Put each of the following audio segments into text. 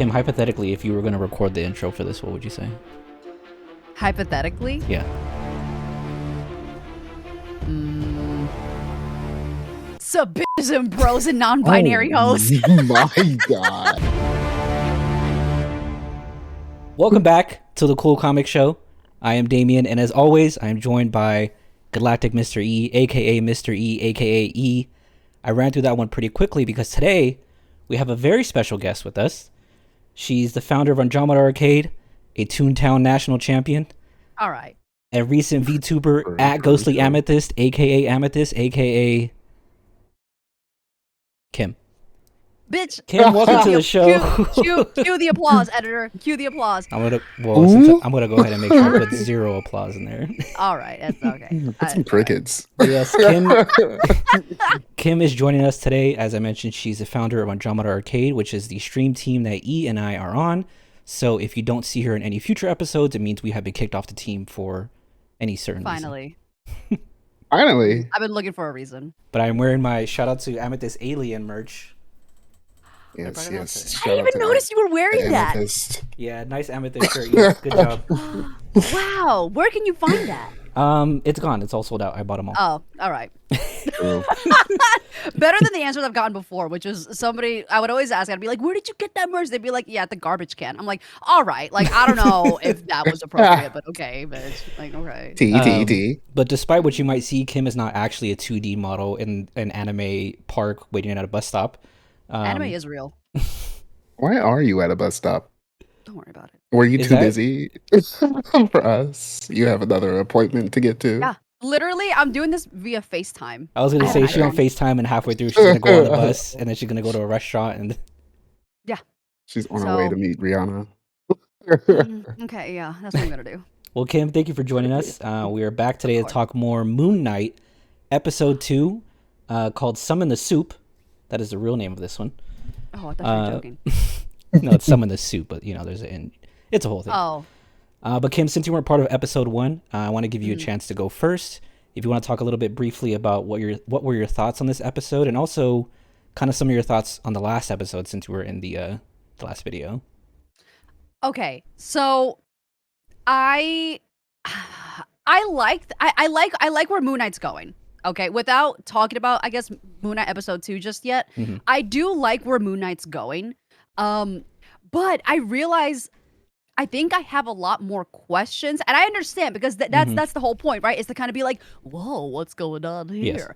Kim, hypothetically, if you were going to record the intro for this, what would you say? Hypothetically? Yeah. So bitches and bros and non-binary hoes. My God. Welcome back to the Cool Comic Show. I am Damien, and as always, I am joined by Galactic Mr. E, aka Mr. E, aka E. I ran through that one pretty quickly because today we have a very special guest with us. She's the founder of Andromeda Arcade, a Toontown national champion, All right. a recent VTuber at Ghostly Amethyst, aka Amethyst, aka Kim. Bitch. Kim, welcome to the show. Cue the applause, editor. Cue the applause. I'm gonna go ahead and make sure I put 0 applause in there. All right, that's okay. Put some crickets. Yes, Kim is joining us today. As I mentioned, she's the founder of Andromeda Arcade, which is the stream team that E and I are on. So if you don't see her in any future episodes, it means we have been kicked off the team for any certain Finally. reason. Finally. I've been looking for a reason. But I'm wearing my shout out to Amethyst Alien merch. Yes, yes. I didn't even notice you were wearing that. Amethyst. Yeah, nice Amethyst shirt. Yeah, good job. Wow. Where can you find that? It's gone. It's all sold out. I bought them all. Oh, all right. True. Better than the answers I've gotten before, which is somebody I would always ask. I'd be like, "Where did you get that merch?" They'd be like, "Yeah, at the garbage can." I'm like, "All right." Like, I don't know if that was appropriate, but okay, bitch. Like, okay. T. But despite what you might see, Kim is not actually a 2D model in an anime park waiting at a bus stop. Anime is real. Why are you at a bus stop? Don't worry about it. Were you Is too that- busy for us? You have another appointment to get to? Yeah. Literally, I'm doing this via FaceTime. I was gonna I say have she's on iPhone. FaceTime and halfway through she's gonna go on the bus and then she's gonna go to a restaurant and She's on her way So- to meet Rihanna. Okay, yeah, that's what I'm gonna do. well, Kim, thank you for joining us. We are back today to course. talk more Moon Knight, episode 2, called Summon the Soup. That is the real name of this one. Oh, I thought you were joking. No, it's Summon the Soup, but you know, it's a whole thing. Oh, But Kim, since you weren't part of episode 1, I want to give you a chance to go first. If you want to talk a little bit briefly about what were your thoughts on this episode, and also kind of some of your thoughts on the last episode since you were in the last video. okay. So, I like where Moon Knight's going. Okay, without talking about, I guess, Moon Knight episode 2 just yet, Mhm. I do like where Moon Knight's going. But I realize I think I have a lot more questions, and I understand because that's the whole point, right? Is to kind of be like, whoa, what's going on here? Yes.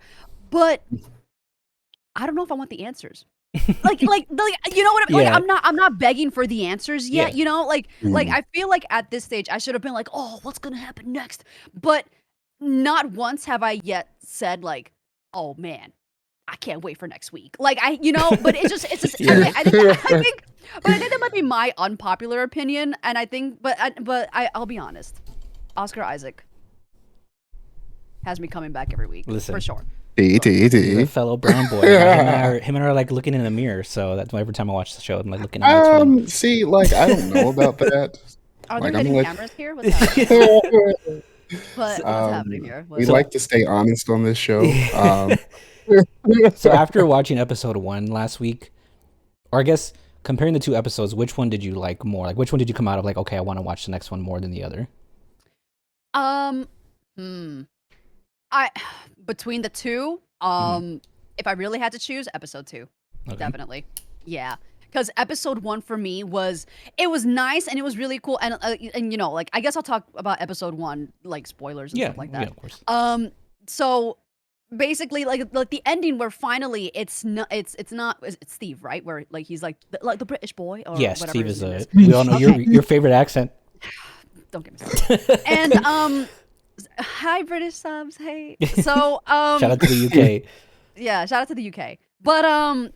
But I don't know if I want the answers. like you know what I mean? Yeah. Like I'm not begging for the answers yet, Yeah. you know? Like I feel like at this stage I should have been like, "Oh, what's going to happen next?" But not once have I yet said like, "Oh man, I can't wait for next week." Like but it's just Yeah. I think that might be my unpopular opinion, and I think I'll be honest. Oscar Isaac has me coming back every week. Listen. For sure. He's a T. fellow brown boy. Him and I are like looking in the mirror, so that's why every time I watch the show, I'm like looking at my twin. See, like, I don't know about that. Are there Like, I'm hidden like- cameras here? What's happening? What's Um, happening here? We like to stay honest on this show. So after watching episode 1 last week, or I guess comparing the 2 episodes, which one did you like more? Like, which one did you come out of like, okay, I want to watch the next one more than the other? I between the two, if I really had to choose, episode 2, Okay. definitely, yeah. Because episode 1 for me was nice and it was really cool, and like I guess I'll talk about episode 1 like spoilers and Yeah, stuff like yeah, that. of course. So basically, like the ending where finally it's Steve, right? Where like he's like the British boy or Yes, whatever Steve his is name is. we all know Okay. your favorite accent. Don't get me started. And hi British subs, hey. So Shout out to the UK. yeah, shout out to the UK. But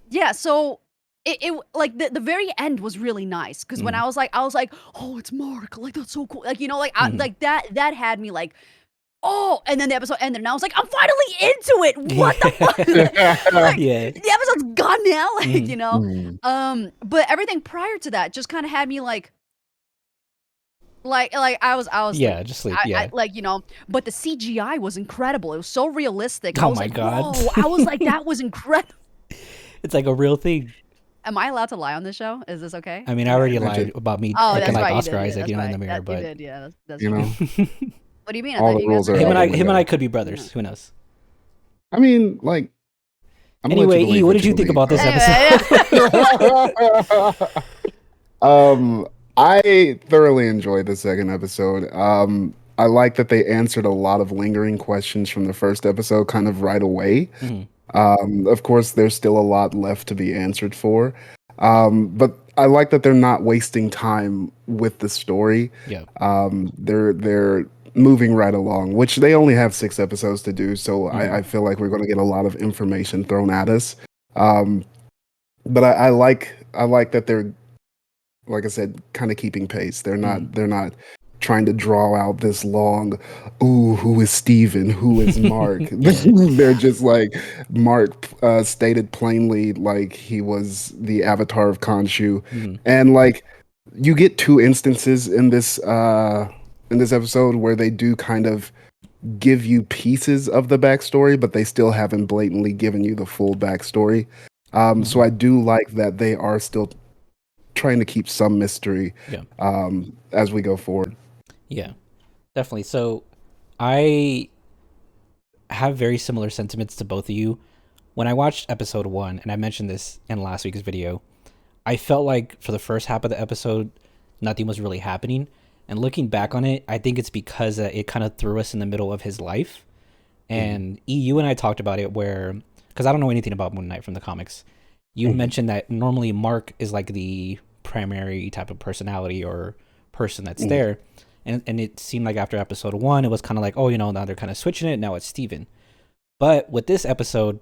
yeah, so it like the very end was really nice because when I was like, oh, it's Mark, like that's so cool, like like like that had me like, oh, and then the episode ended and I was like, I'm finally into it. What the fuck? Like, Yeah. the episode's gone now, like Mm. but everything prior to that just kind of had me like I was Yeah, like, just like, I, yeah. I, like but the CGI was incredible. It was so realistic. I Oh was my like, God. whoa. I was like, that was incredible. It's like a real thing. Am I allowed to lie on this show? Is this okay? I mean, I already Legit, lied about me Oh, looking that's like right. You Oscar did. Yeah, Isaac, that's in right. the mirror, You but did. Yeah, that's you true. know, What do you mean? I all thought the you guys rules were are out the him and I window. could be brothers. Who knows? I mean, like, I'm gonna let Anyway, you E, believe what what did you you think believe, about this Anyway, episode? um, I thoroughly enjoyed the second episode. I like that they answered a lot of lingering questions from the first episode kind of right away. Mhm. Of course, there's still a lot left to be answered for. But I like that they're not wasting time with the story. Yeah. They're moving right along, which they only have 6 episodes to do. So Mhm. I feel like we're going to get a lot of information thrown at us. But I like that they're, like I said, kind of keeping pace. They're not trying to draw out this long, ooh, who is Steven? Who is Mark? They're just like Mark stated plainly like he was the avatar of Khonshu. Mhm. And like you get 2 instances in this episode where they do kind of give you pieces of the backstory, but they still haven't blatantly given you the full backstory. So I do like that they are still trying to keep some mystery Yeah. as we go forward. Yeah, definitely. So I have very similar sentiments to both of you. When I watched episode 1, and I mentioned this in last week's video, I felt like for the first half of the episode, nothing was really happening. And looking back on it, I think it's because it kind of threw us in the middle of his life. And you and I talked about it where, because I don't know anything about Moon Knight from the comics. You mentioned that normally Mark is like the primary type of personality or person that's there. And it seemed like after episode 1, it was kind of like, oh, now they're kind of switching it. Now it's Steven. But with this episode,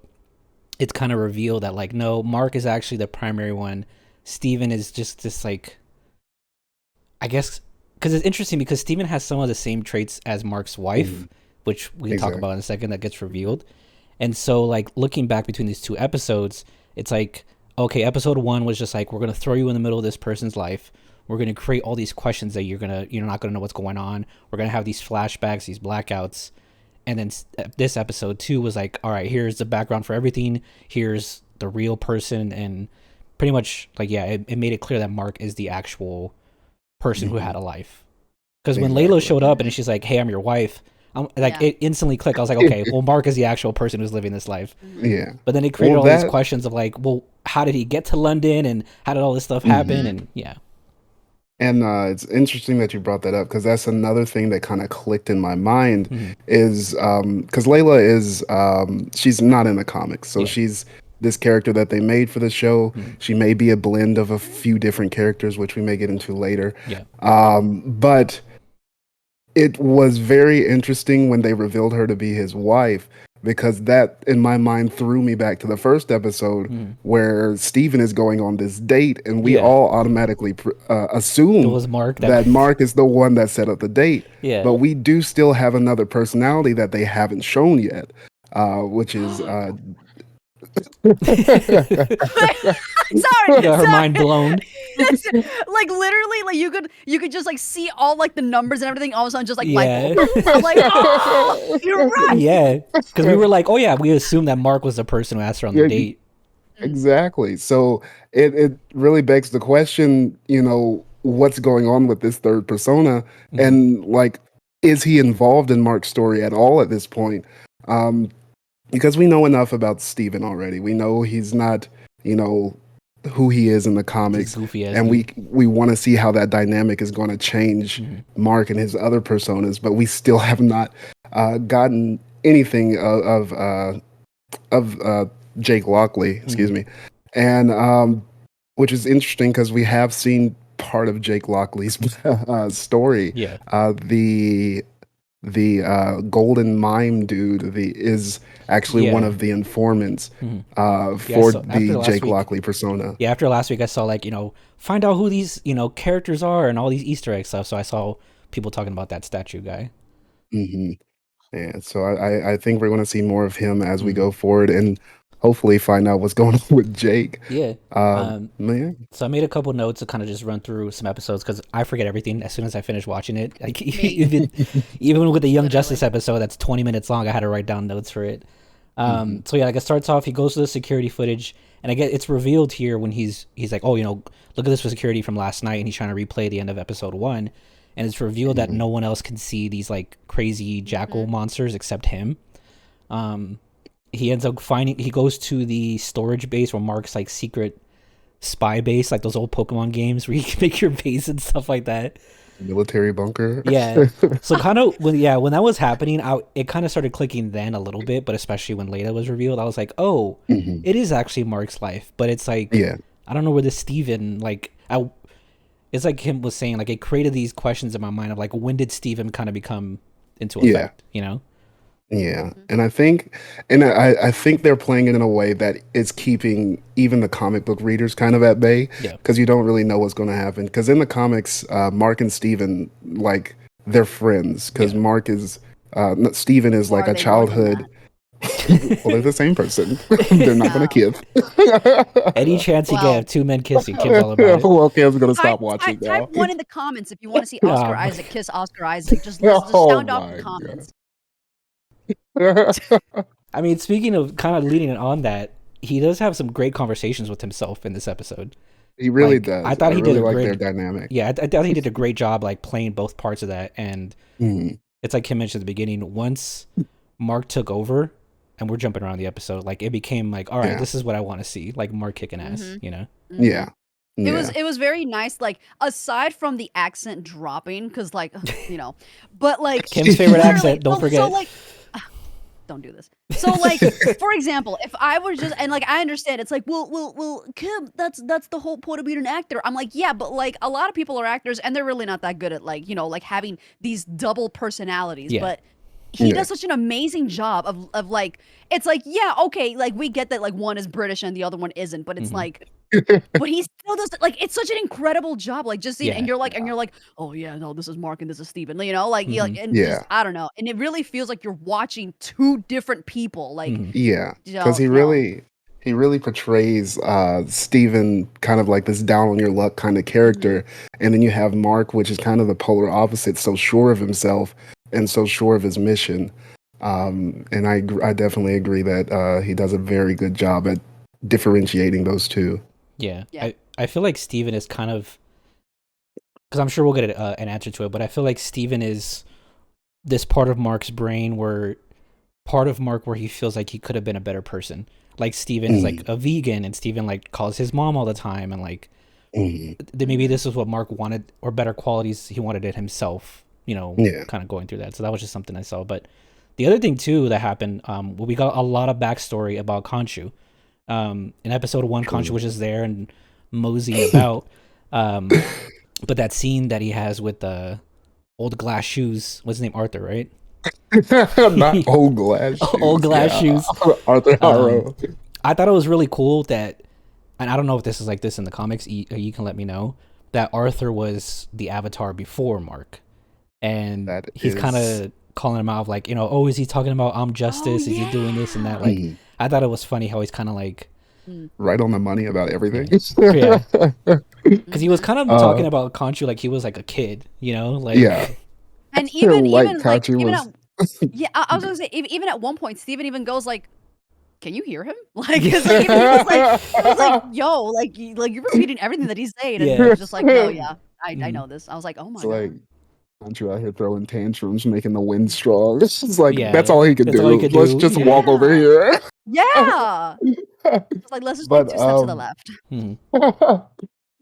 it's kind of revealed that, like, no, Mark is actually the primary one. Steven is just this, like, I guess, because it's interesting because Steven has some of the same traits as Mark's wife, which we can talk about in a second, that gets revealed. And so, like, looking back between these 2 episodes, it's like, okay, episode 1 was just like, we're going to throw you in the middle of this person's life. We're going to create all these questions that you're not going to know what's going on. We're going to have these flashbacks, these blackouts. And then this episode 2 was like, all right, here's the background for everything. Here's the real person. And pretty much, like, yeah, it made it clear that Mark is the actual person who had a life. Because when Layla showed up and she's like, hey, I'm your wife, it instantly clicked. I was like, okay, well, Mark is the actual person who's living this life. Yeah. But then it created all these questions of like, well, how did he get to London and how did all this stuff happen? And yeah. And it's interesting that you brought that up because that's another thing that kind of clicked in my mind is because Layla is she's not in the comics, so she's this character that they made for the show. She may be a blend of a few different characters, which we may get into later. Yeah. But it was very interesting when they revealed her to be his wife, because that, in my mind, threw me back to the first episode where Steven is going on this date, and we all automatically assume It was Mark that Mark is the one that set up the date. Yeah. But we do still have another personality that they haven't shown yet, which is Sorry, got her mind blown. like literally, like you could just like see all like the numbers and everything all of a sudden just like Yeah. I'm like, oh, you're right. Yeah, because we were like, oh yeah, we assumed that Mark was the person who asked her on the date. Exactly. So it really begs the question, what's going on with this third persona, and like, is he involved in Mark's story at all at this point? Because we know enough about Steven already. We know he's not, who he is in the comics, and we want to see how that dynamic is going to change Mark and his other personas, but we still have not gotten anything of Jake Lockley, excuse me, and which is interesting because we have seen part of Jake Lockley's story. Yeah. The golden mime dude is actually one of the informants for the Jake Lockley persona. Yeah, after last week I saw like, find out who these, characters are and all these Easter egg stuff. So I saw people talking about that statue guy. Yeah, so I think we're going to see more of him as we go forward, and hopefully find out what's going on with Jake. Yeah. So I made a couple notes to kind of just run through some episodes because I forget everything as soon as I finish watching it. Like even with the Young Justice episode that's 20 minutes long, I had to write down notes for it. So yeah, like it starts off, he goes to the security footage And I get it's revealed here when he's like, oh, look at this for security from last night, and he's trying to replay the end of episode 1, and it's revealed that no one else can see these like crazy jackal monsters except him. He ends up he goes to the storage base where Mark's like secret spy base, like those old Pokemon games where you can make your base and stuff like that. Military bunker. Yeah. So kind of when that was happening, it kind of started clicking then a little bit, but especially when Leda was revealed, I was like, oh, it is actually Mark's life. But it's like, I don't know where this Steven, like, it's like him was saying, like, it created these questions in my mind of like, when did Steven kind of become into effect, Yeah, and I think they're playing it in a way that is keeping even the comic book readers kind of at bay, because you don't really know what's going to happen. Because in the comics, Mark and Steven, like, they're friends. Because Steven is like a childhood. Well, they're the same person. They're not going to kiss. Any chance you get, two men kissing, Kim's all about it. Well, Kim's going to stop watching now. Type 1 in the comments if you want to see Oscar Isaac kiss Oscar Isaac. Just sound off in the comments. I mean, speaking of kind of leading on that, he does have some great conversations with himself in this episode. He really does. I thought he really did a like great their dynamic. Yeah, I thought he did a great job, like playing both parts of that. And it's like Kim mentioned at the beginning. Once Mark took over, and we're jumping around the episode, like it became like, all right, this is what I want to see, like Mark kicking ass, Yeah. It was very nice, like, aside from the accent dropping, because like, but like Kim's favorite accent, don't forget. So like, don't do this. So like, for example, if I were just, and like, I understand it's like, well, Kim, that's the whole point of being an actor. I'm like, yeah, but like a lot of people are actors and they're really not that good at like, like having these double personalities. But he does such an amazing job of like, it's like, yeah, okay, like we get that like one is British and the other one isn't, but it's like, but he still does, like, it's such an incredible job, like just seeing, and you're like, oh yeah, no, this is Mark and this is Steven, like you like, and just, I don't know, and it really feels like you're watching two different people, like because he really portrays Steven kind of like this down on your luck kind of character, and then you have Mark, which is kind of the polar opposite, so sure of himself and so sure of his mission. And I definitely agree that he does a very good job at differentiating those two. Yeah. I feel like Steven is kind of, because I'm sure we'll get an answer to it, but I feel like Steven is this part of Mark's brain where he feels like he could have been a better person. Like Steven is like a vegan, and Steven like calls his mom all the time, and like maybe this is what Mark wanted, or better qualities he wanted it himself, kind of going through that. So that was just something I saw. But the other thing too that happened, we got a lot of backstory about Khonshu. In episode 1, Khonshu was just there and moseying about. But that scene that he has with the old glass shoes, what's his name? Arthur, right? Not old glass shoes. Old glass shoes. Arthur Harrow. I thought it was really cool that, and I don't know if this is like this in the comics, you can let me know, that Arthur was the avatar before Mark. And he's kind of calling him out, like, oh, is he talking about I'm justice? Is he doing this and that? Like, I thought it was funny how he's kind of like right on the money about everything. Yeah, because he was kind of talking about Khonshu like he was like a kid, like and even like Khonshu even was... I was gonna say even at one point Steven even goes like, can you hear him? Like, it's like, he was like, yo, like you're repeating everything that he's saying, and he was just like, no, I know this. I was like, oh my god. Like, Khonshu out here throwing tantrums, making the wind strong. It's like, that's all he could do. Let's just walk over here. Yeah. It's like, let's just take 2 steps to the left.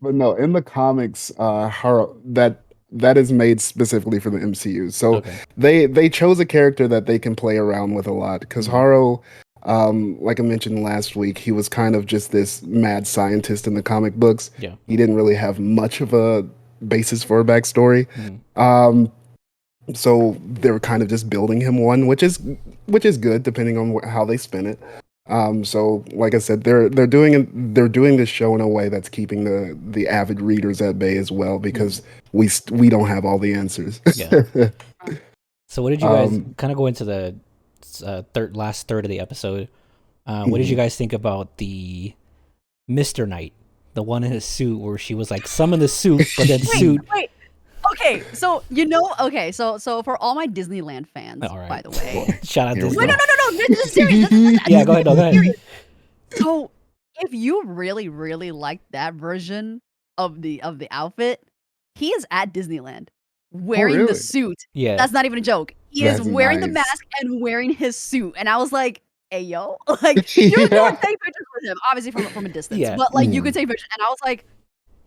But no, in the comics, Harrow, that is made specifically for the MCU. So they chose a character that they can play around with a lot, because Harrow, like I mentioned last week, he was kind of just this mad scientist in the comic books. Yeah. He didn't really have much of a basis for a backstory. So they were kind of just building him one, which is good depending on how they spin it. So like I said, they're doing this show in a way that's keeping the avid readers at bay as well, because we don't have all the answers. Yeah. So what did you guys kind of go into the last third of the episode? What did you guys think about the Mr. Knight, the one in his suit where she was like, summon the suit, but then Wait. Okay, so so for all my Disneyland fans, by the way, shout out Disney. Wait, no, this is serious. Yeah, go ahead. So if you really, really like that version of the outfit, he is at Disneyland wearing the really? suit. Yeah. That's not even a joke. He is That's wearing the nice. mask and wearing his suit, and I was like, "Hey, yo!" Like you could Yeah. like take pictures with him, obviously from a distance, Yeah. but like you could Mm. take pictures, and I was like,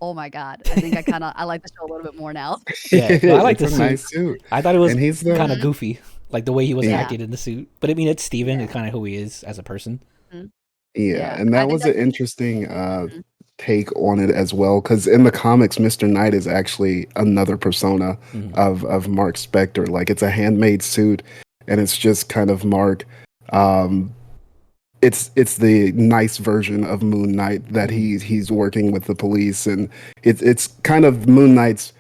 "Oh my god, I think I like the show a little bit more now." Yeah. No, I like It's the a suit. nice suit. I thought it was And he's the kind of Mhm. goofy, like the way he was Yeah. acting in the suit. But I mean, it's Steven. It's Yeah. kind of who he is as a person. Mhm. Yeah, Yeah, and I that think was an that's interesting mhm. take on it as well. Because in the comics, Mr. Knight is actually another persona Mhm. of Mark Spector. Like it's a handmade suit, and it's just kind of Mark. Um, it's the nice version of Moon Knight that he's working with the police, and it's kind of Moon Knight's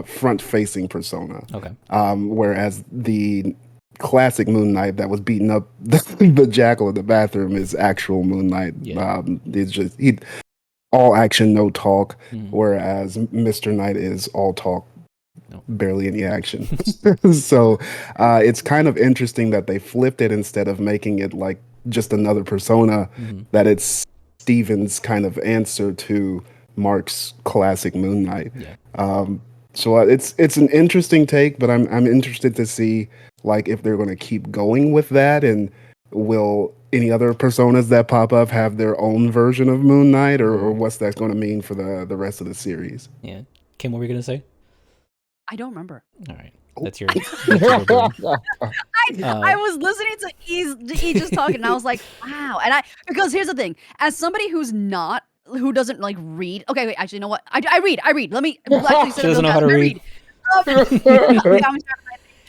front facing persona. Okay. Whereas the classic Moon Knight that was beating up the jackal in the bathroom is actual Moon Knight. Yeah. It's just he all action, no talk. Mhm. Whereas Mr. Knight is all talk, No. barely any action. So it's kind of interesting that they flipped it instead of making it like just another persona. Mhm. That it's Steven's kind of answer to Mark's classic Moon Knight. Yeah. So it's an interesting take, but I'm interested to see like if they're going to keep going with that, and will any other personas that pop up have their own version of Moon Knight, or what's that going to mean for the rest of the series? Yeah. Kim, what were you gonna say? I don't remember. All right. That's your. That's your brain. I was listening to E just talking, and I was like, "Wow!" And because here's the thing: as somebody who doesn't like read. Okay, wait. Actually, you know what? I read. Let me actually She doesn't know how to read.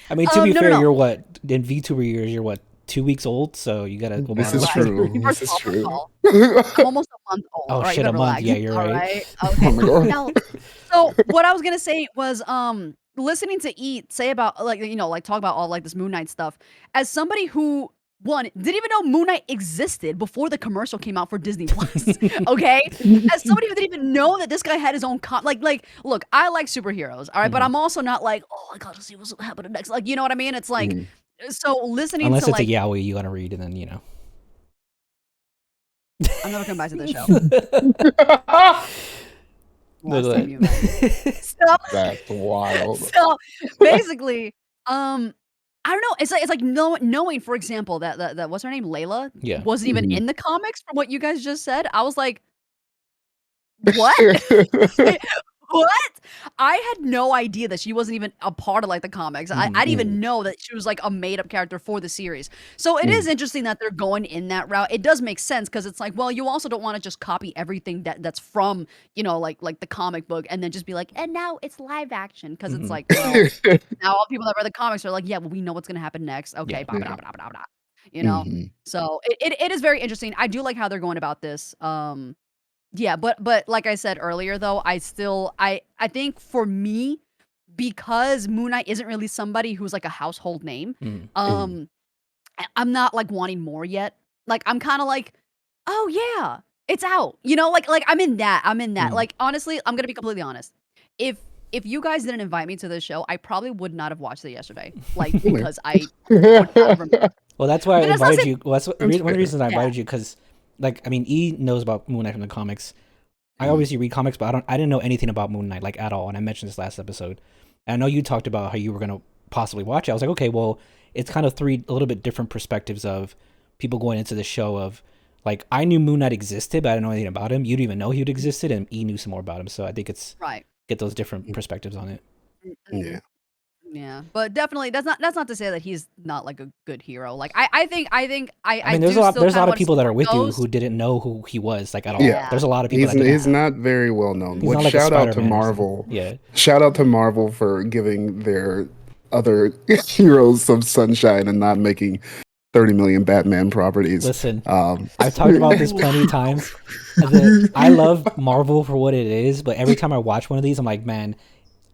I mean, to be No, fair, no. you're what in VTuber years. You're what 2 weeks old, so you gotta go This back. is Relax. true. First This of is all, true. I'm almost a month old. Oh All right, shit, you a better month. relax. Yeah, you're All right. right. Okay. Oh my god. Now, so what I was gonna say was listening to E say about like like talk about all like this Moon Knight stuff as somebody who one didn't even know Moon Knight existed before the commercial came out for Disney Plus. Okay, as somebody who didn't even know that this guy had his own like look, I like superheroes, all right, but Mhm. I'm also not like, oh, I gotta see what's happening next. Like, you know what I mean? It's like Mhm. so listening Unless to it's a like yaoi, you gotta read, and then I'm never coming back to this show. Look Last at time you invited me. That's wild. So basically, I don't know. It's like knowing, for example, that what's her name, Layla, Yeah. wasn't even Mhm. in the comics from what you guys just said. I was like, what? What? I had no idea that she wasn't even a part of like the comics. I Mhm. didn't even know that she was like a made up character for the series. So it is interesting that they're going in that route. It does make sense because it's like, well, you also don't want to just copy everything that's from like the comic book and then just be like, and now it's live action because it's Mhm. like, well, now all people that read the comics are like, yeah, well, we know what's gonna happen next. Okay, Yeah. blah blah Yeah. blah blah blah. You know. Mhm. So it is very interesting. I do like how they're going about this. Yeah, but like I said earlier though, I think for me, because Moon Knight isn't really somebody who's like a household name, Mhm. Mhm. I'm not like wanting more yet. Like I'm kind of like, oh yeah, it's out. Like I'm in that. I'm in that. Mhm. Like honestly, I'm gonna be completely honest. If if you guys didn't invite me to this show, I probably would not have watched it yesterday. Like because I would not have remembered. Well, that's why I But that's not invited saying, you. Well, that's That's one of the fair. reasons I yeah. invited you because, like, I mean, E knows about Moon Knight from the comics. I Mhm. obviously read comics, but I didn't know anything about Moon Knight like at all. And I mentioned this last episode. And I know you talked about how you were gonna possibly watch it. I was like, okay, well, it's kind of three a little bit different perspectives of people going into the show. Of like, I knew Moon Knight existed, but I didn't know anything about him. You didn't even know he existed, and E knew some more about him. So I think it's Right. get those different perspectives on it. Mhm. Yeah. Yeah, but definitely that's not to say that he's not like a good hero. Like I think I I mean, there's do a lot. still There's a kind of lot of want to see people that where are it with you goes. who didn't know who he was like at all. Yeah. There's a lot of people He's that didn't. he's not very well known. He's Which not like a shout out to Spider-Man or something. Marvel. Yeah. Shout out to Marvel for giving their other heroes some sunshine and not making 30 million Batman properties. Listen, Um, I've talked about this plenty of times. I love Marvel for what it is, but every time I watch one of these, I'm like, man,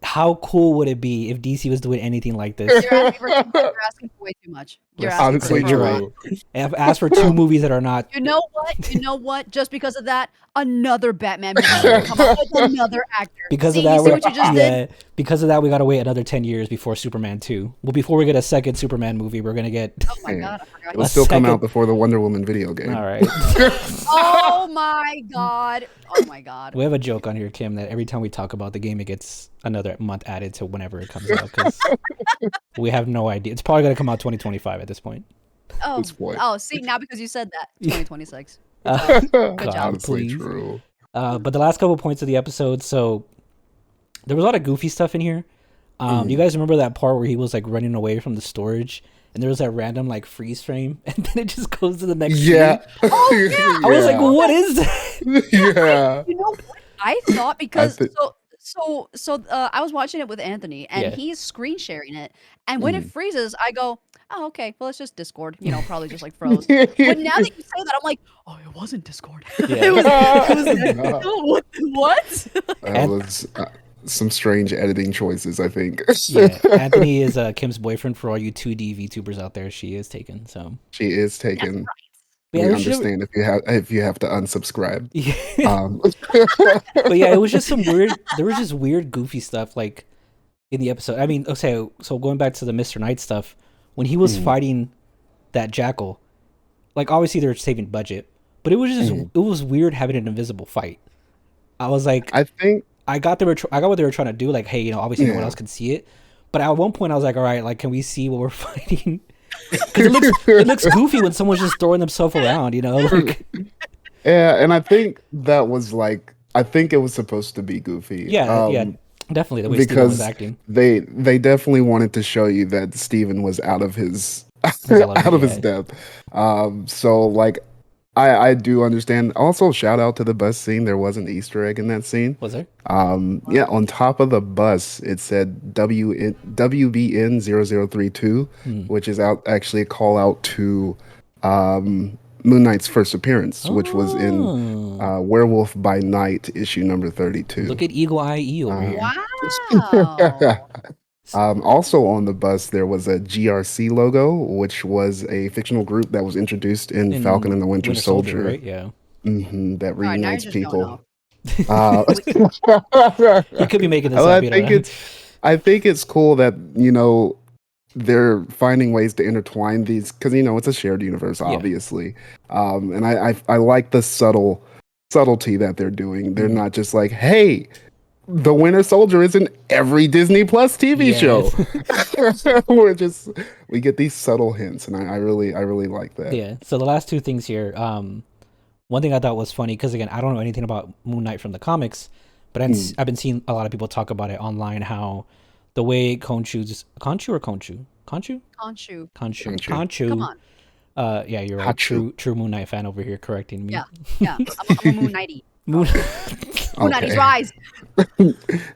how cool would it be if DC was doing anything like this? You're asking for too much. You're asking for way too much. You're Let's- asking for Honestly, a you're lot. right. And I've asked for 2 movies that are not. You know what? You know what? Just because of that, another Batman movie is gonna come out with another actor. Because See, of that, you see what you just did? yeah. Because of that, we gotta wait another 10 years before Superman 2. Well, before we get a second Superman movie, we're gonna get. Oh my Yeah. god, I forgot. It'll A still come second- out before the Wonder Woman video game. All right. Oh my god. Oh my god. We have a joke on here, Kim, that every time we talk about the game, it gets another month added to whenever it comes out because we have no idea. It's probably gonna come out 2025 at this point. Oh, This point. see, now because you said that, 2026. God, job. Honestly, please. true. But the last couple points of the episode, so there was a lot of goofy stuff in here. Do you guys remember that part where he was like running away from the storage, and there was that random like freeze frame, and then it just goes to the next Yeah. scene? Oh, yeah. I was like, what is that? Yeah. You know what? I thought because thi- I was watching it with Anthony and Yeah. he's screen sharing it, and when it freezes, I go, "Oh, okay. Well, it's just Discord. You know, probably just like froze." But now that you say that, I'm like, "Oh, it wasn't Discord. Yeah. it was. No. What?" That was some strange editing choices, I think. Yeah, Anthony is Kim's boyfriend. For all you 2D VTubers out there, she is taken. So She is taken. But yeah, We it was just- understand if you have to unsubscribe. Yeah. Um, But yeah, it was just some weird. There was just weird, goofy stuff like in the episode. I mean, okay, so going back to the Mr. Knight stuff, when he was fighting that jackal, like obviously they're saving budget, but it was just it was weird having an invisible fight. I was like, I think I got what they were trying to do. Like, hey, you know, obviously no one Yeah. else can see it. But at one point, I was like, all right, like, can we see what we're fighting? Because it looks goofy when someone's just throwing themselves around, you know? Like, yeah, and I think that was like I think it was supposed to be goofy. yeah, definitely the way Steven was because acting. they definitely wanted to show you that Steven was out of his element, out of his yeah. depth. So like I do understand. Also, shout out to the bus scene. There was an Easter egg in that scene. Was there? Yeah, on top of the bus, it said WBN 0032, which is actually a call out to Moon Knight's first appearance, which was in Werewolf by Night issue number 32. Look at Eagle Eye E over here. Wow. Also on the bus, there was a GRC logo, which was a fictional group that was introduced in Falcon and the Winter Soldier. right? Yeah. That right, now you're reunites just going people. You could be making this Well, up. You don't know. I think it's cool that they're finding ways to intertwine these because it's a shared universe, obviously. And I like the subtlety that they're doing. They're not just like, hey, the Winter Soldier is in every Disney Plus TV show. We get these subtle hints, and I really like that. Yeah. So the last two things here. One thing I thought was funny because again, I don't know anything about Moon Knight from the comics, but I've been seeing a lot of people talk about it online. How the way Khonshu. Come on. Yeah, you're right. Hachu. True Moon Knight fan over here correcting me. Yeah. I'm a Moon Knighty. Moon. Moon Knighty's Okay. rise.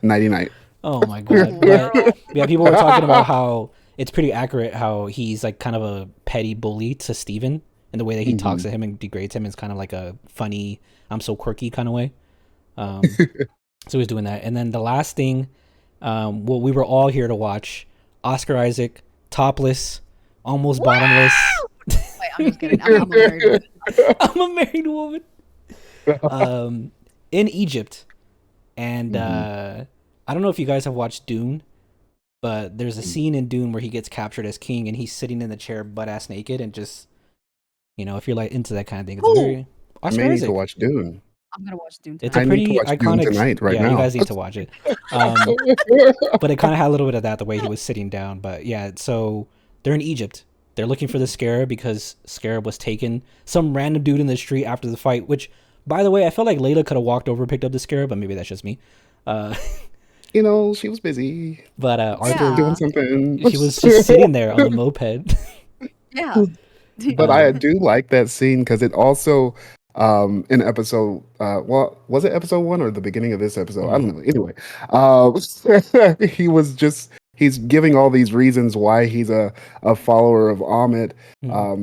Nighty night. Oh my god. But, yeah, people were talking about how it's pretty accurate how he's like kind of a petty bully to Steven and the way that he talks to him and degrades him is kind of like a funny, I'm so quirky kind of way. So he's doing that. And then the last thing, what we were all here to watch, Oscar Isaac, topless, almost bottomless. Wait, I'm just kidding. I'm a married woman. I'm a married woman. In Egypt. And I don't know if you guys have watched Dune, but there's a scene in Dune where he gets captured as king and he's sitting in the chair butt ass naked and just, if you're like into that kind of thing, it's very I Oscar may need Isaac. to watch Dune. I'm gonna watch Dune It's tonight. a I need pretty to watch Dune iconic tonight, right yeah, now. you guys need to watch it. But it kind of had a little bit of that the way he was sitting down. But yeah, so they're in Egypt. They're looking for the Scarab because Scarab was taken. Some random dude in the street after the fight. Which, by the way, I felt like Layla could have walked over and picked up the Scarab, but maybe that's just me. She was busy But Arthur, Yeah. doing something. he was just sitting there on the moped. Yeah. But I do like that scene because it also in episode was it episode 1 or the beginning of this episode? I don't know. Anyway, he's giving all these reasons why he's a follower of Amit,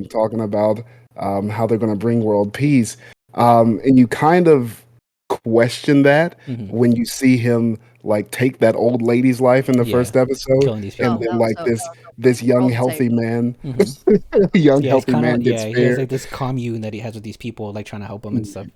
talking about how they're going to bring world peace, and you kind of question that when you see him like take that old lady's life in the Yeah. first episode, Killing these and people. then No, like so this young all the healthy same. man, Mhm. young Yeah, he's healthy kind of man gets he has spared, like this commune that he has with these people like trying to help him and stuff.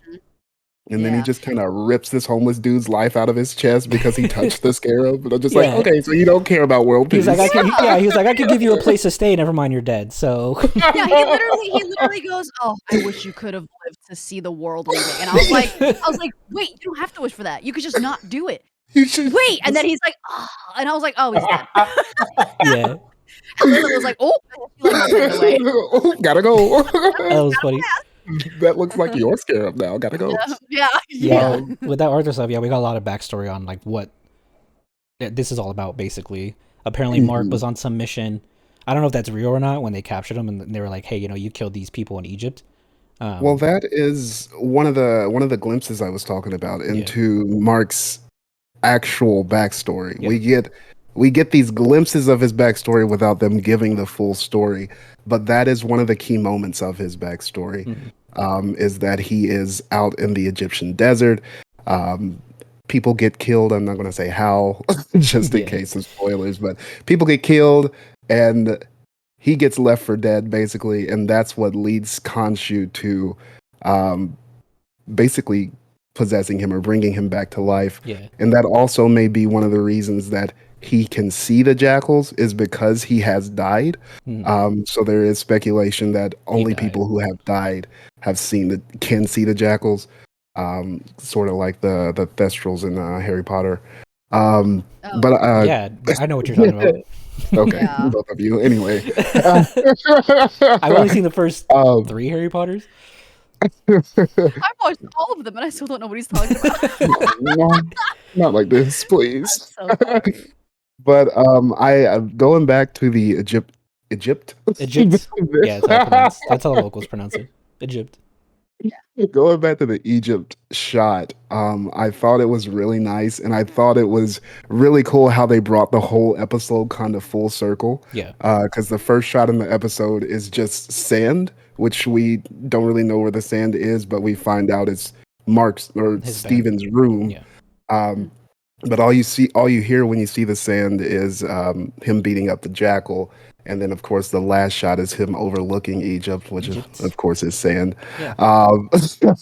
and then he Yeah. just kind of rips this homeless dude's life out of his chest because he touched the scarab. And I'm just like, Yeah. okay, so you don't care about world He's peace. like, he was like, I could give you a place to stay. Never mind, you're dead. So Yeah, he literally goes, "Oh, I wish you could have lived to see the world leaving." And I was like, "Wait, you don't have to wish for that. You could just not do it." You should Wait, and then he's like, "Oh," and I was like, "Oh, he's dead." yeah, And literally was like, "Oh," and then she like melted away. oh, gotta go. that was funny. That looks like your scarab now. Gotta go. Yeah, with that Arthur stuff, yeah, we got a lot of backstory on like what this is all about. Basically, apparently Mark was on some mission. I don't know if that's real or not. When they captured him and they were like, "Hey, you killed these people in Egypt." Well, that is one of the glimpses I was talking about into Mark's actual backstory. Yeah. We get these glimpses of his backstory without them giving the full story, but that is one of the key moments of his backstory. Is that he is out in the Egyptian desert. People get killed. I'm not going to say how, just in case of spoilers, but people get killed and he gets left for dead, basically, and that's what leads Khonshu to basically possessing him or bringing him back to life. Yeah. And that also may be one of the reasons that he can see the jackals is because he has died. So there is speculation that only people who have died have can see the jackals, sort of like the Thestrals in Harry Potter. But Yeah, I know what you're talking about. okay, Yeah. both of you. Anyway, I've only seen the first 3 Harry Potters. I've watched all of them, and I still don't know what he's talking about. no, not like this, please. So sorry. But I going back to the Egypt. Egypt. Yeah, that's how the locals pronounce it. Egypt. Going back to the Egypt shot, I thought it was really nice, and I thought it was really cool how they brought the whole episode kind of full circle. Yeah. Because the first shot in the episode is just sand, which we don't really know where the sand is, but we find out it's Mark's or Steven's room. Yeah. But all you hear when you see the sand is him beating up the jackal. And then, of course, the last shot is him overlooking Egypt, which of course, is sand. Yeah.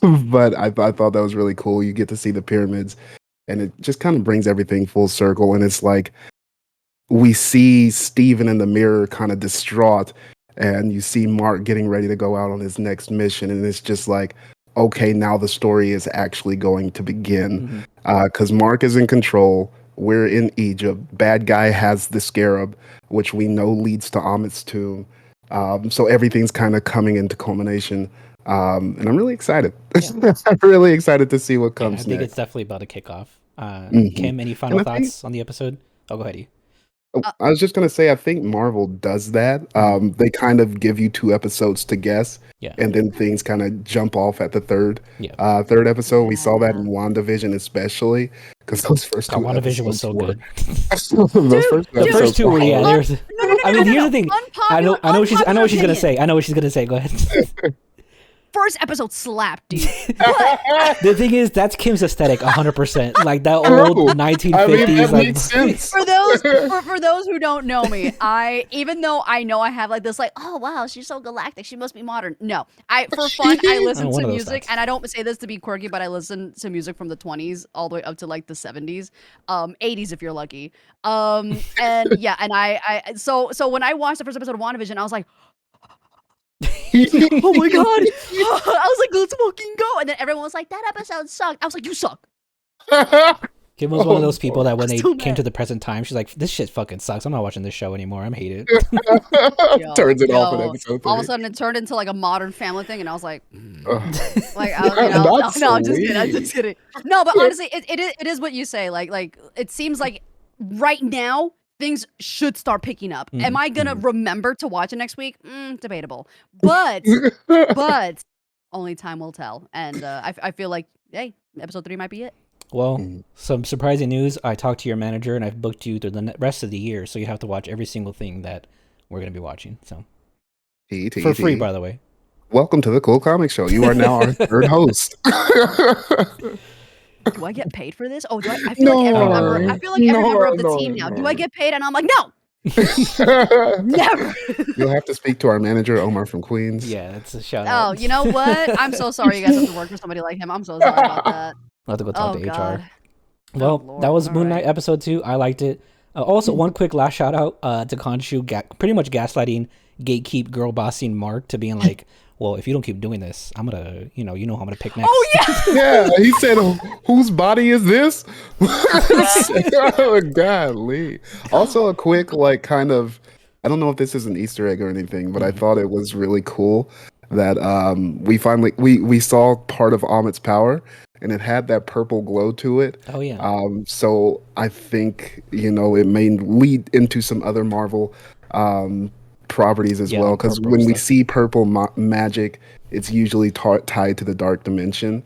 But I thought that was really cool. You get to see the pyramids, and it just kind of brings everything full circle. And it's like we see Steven in the mirror kind of distraught, and you see Mark getting ready to go out on his next mission. And it's just like, okay, now the story is actually going to begin. Because Mark is in control. We're in Egypt. Bad guy has the scarab, which we know leads to Amit's tomb. So everything's kind of coming into culmination. And I'm really excited. I'm really excited to see what comes I think next. it's definitely about to kick off. Kim, any final thoughts on the episode? Oh, go ahead. I was just going to say, I think Marvel does that. They kind of give you 2 episodes to guess, and then things kind of jump off at the third episode. We saw that in WandaVision especially, because those first 2 WandaVision was so good. The first 2 were, yeah. I mean, here's the thing. I know what she's going to say. I know what she's going to say. Go ahead. First episode slapped, dude. The thing is, that's Kim's aesthetic, 100%. Like that old 1950s. I mean, that like, makes sense. For those who don't know me, even though I know I have like this, like, oh wow, she's so galactic, she must be modern. No, for fun, I listen to music, and I don't say this to be quirky, but I listen to music from the 20s all the way up to like the 70s, 80s if you're lucky. And yeah, and so when I watched the first episode of WandaVision, I was like, oh my god, I was like, let's fucking go. And then everyone was like, that episode sucked. I was like, you suck. Kim was one of those people that when they came to the present time, she's like, this shit fucking sucks. I'm not watching this show anymore. I'm hate it. Turns it off in episode 3. All of a sudden it turned into like a Modern Family thing, and I was like, like, I'm just kidding. No, but honestly, it is what you say. Like it seems like right now things should start picking up. Am I gonna remember to watch it next week? Debatable. But only time will tell. And I feel like, hey, episode 3 might be it. Well, some surprising news. I talked to your manager, and I've booked you through the rest of the year, so you have to watch every single thing that we're going to be watching. So for free, by the way. Welcome to the Cool Comic Show. You are now our third host. do I get paid for this? Oh, do I feel like every member. No, I feel like every member of the no, team now. Do no. I get paid? And I'm like, no, never. You'll have to speak to our manager, Omar from Queens. Yeah, that's a shout Oh, out. you know what? I'm so sorry you guys have to work for somebody like him. I'm so sorry about that. I'll have to go talk Oh to HR. God. Well, Oh, that Lord. was All Moon right. Knight episode 2. I liked it. Also, one quick last shout out to Khonshu, pretty much gaslighting, gatekeep, girl bossing Mark to being like, well, if you don't keep doing this, I'm gonna, you know who I'm gonna pick next. Oh yeah. Yeah, he said, "Whose body is this?" Oh, golly. Also, a quick kind of, I don't know if this is an Easter egg or anything, but I thought it was really cool that we finally we saw part of Amit's power, and it had that purple glow to it. Oh yeah. So I think it may lead into some other Marvel properties as Yeah, well, like because purple when we stuff. see purple magic, it's usually tied to the dark dimension.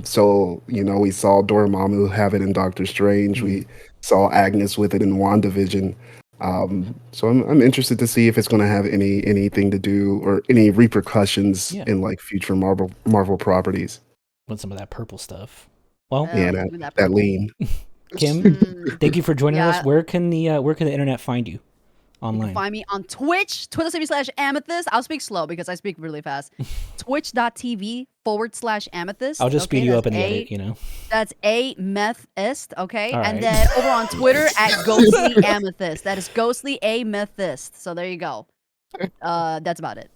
So we saw Dormammu have it in Doctor Strange. We saw Agnes with it in WandaVision. So I'm interested to see if it's going to have anything to do or any repercussions Yeah. in future Marvel properties. With some of that purple stuff. Well, Yeah, give me that purple. lean. Kim, thank you for joining us. Yeah. Where can the internet find you You online? can find me on Twitch, Twitter.com/Amethyst. I'll speak slow because I speak really fast. Twitch.tv/Amethyst. I'll just speed you that's up in the edit, That's Amethyst, okay? All And right. then over on Twitter at Ghostly Amethyst. That is Ghostly Amethyst. So there you go. That's about it.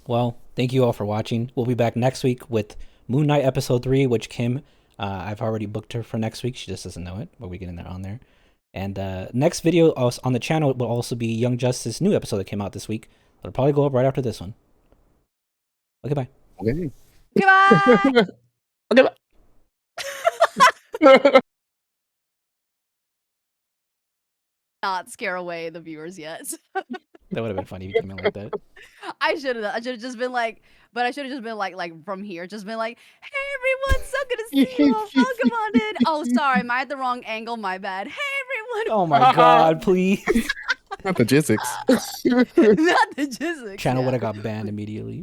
Well, thank you all for watching. We'll be back next week with Moon Knight episode 3, which Kim, I've already booked her for next week. She just doesn't know it, but we're getting that on there. And next video on the channel will also be Young Justice new episode that came out this week. It'll probably go up right after this one. Okay, bye. Okay. Goodbye. Okay. Not scare away the viewers yet. That would have been funny if you came in like that. I should have just been like, but I should have just been like from here, just been like, hey everyone, so good to see you all. Welcome on in. Oh, sorry, am I at the wrong angle? My bad. Hey everyone. Oh my god, please. Not the Jizzix. Not the Jizzix. Channel yeah. would have got banned immediately.